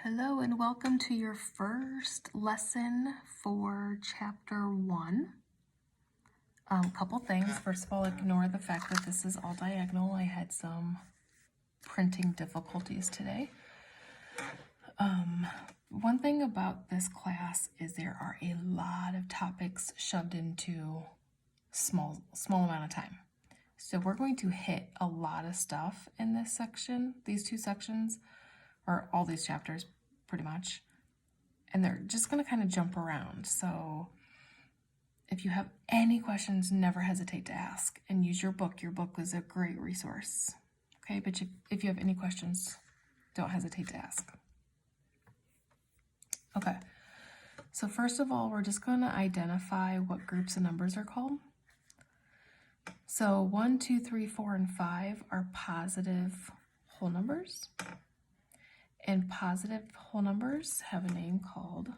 Hello and welcome to your first lesson for chapter 1. Couple things. First of all, ignore the fact that this is all diagonal. I had some printing difficulties today. One thing about this class is there are a lot of topics shoved into small amount of time. So we're going to hit a lot of stuff in this section, these two sections, or all these chapters pretty much. And they're just going to kind of jump around. So if you have any questions, never hesitate to ask and use your book. Your book was a great resource. Okay, but if you have any questions, don't hesitate to ask. Okay, so first of all, we're just going to identify what groups of numbers are called. So 1, 2, 3, 4, and 5 are positive whole numbers. And positive whole numbers have a name called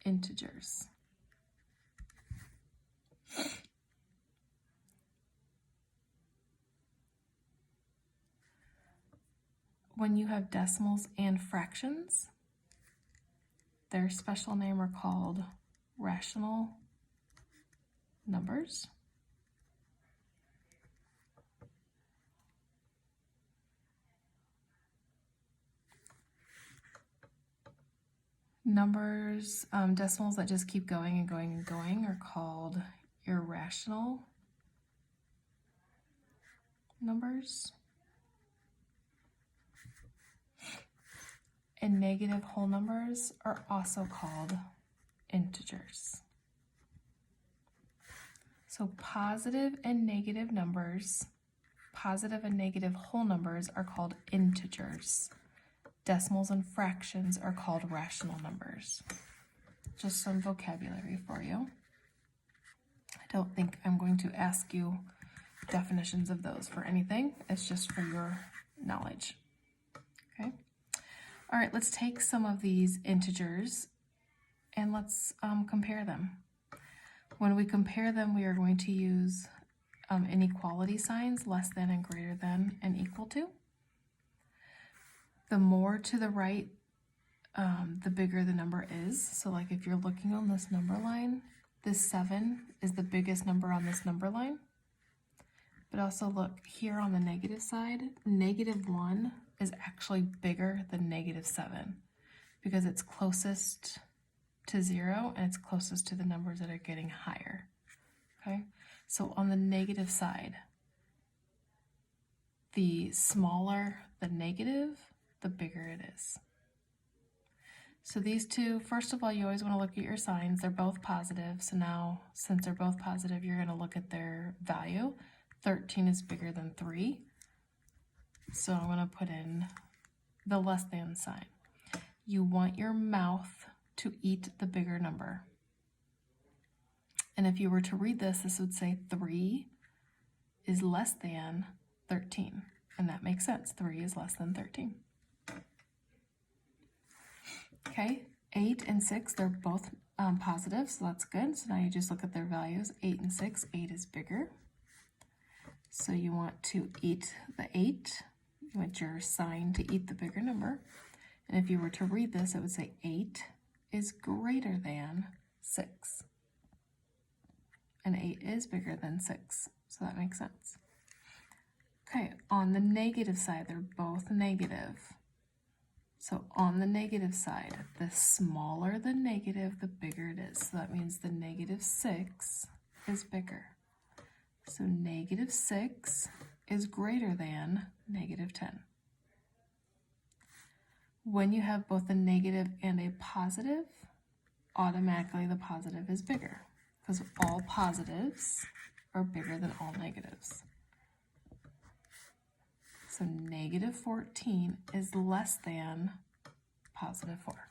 integers. When you have decimals and fractions, their special name are called rational numbers. Numbers, decimals that just keep going and going and going are called irrational numbers. And negative whole numbers are also called integers. So positive and negative numbers, positive and negative whole numbers are called integers. Decimals and fractions are called rational numbers. Just some vocabulary for you. I don't think I'm going to ask you definitions of those for anything. It's just for your knowledge. Okay. All right, let's take some of these integers and let's compare them. When we compare them, we are going to use inequality signs, less than and greater than and equal to. The more to the right, the bigger the number is. So like if you're looking on this number line, this 7 is the biggest number on this number line. But also look here on the negative side, -1 is actually bigger than -7 because it's closest to 0 and it's closest to the numbers that are getting higher. Okay, so on the negative side, the smaller the negative, the bigger it is. So these two, first of all, you always want to look at your signs. They're both positive. So now, since they're both positive, you're going to look at their value. 13 is bigger than 3. So I'm going to put in the less than sign. You want your mouth to eat the bigger number. And if you were to read this, this would say 3 is less than 13. And that makes sense. 3 is less than 13. Okay, 8 and 6, they're both positive, so that's good. So now you just look at their values, 8 and 6, 8 is bigger. So you want to eat the 8, you want your sign to eat the bigger number. And if you were to read this, it would say 8 is greater than 6. And 8 is bigger than 6, so that makes sense. Okay, on the negative side, they're both negative. So on the negative side, the smaller the negative, the bigger it is. So that means the -6 is bigger. So -6 is greater than -10. When you have both a negative and a positive, automatically the positive is bigger because all positives are bigger than all negatives. So -14 is less than +4.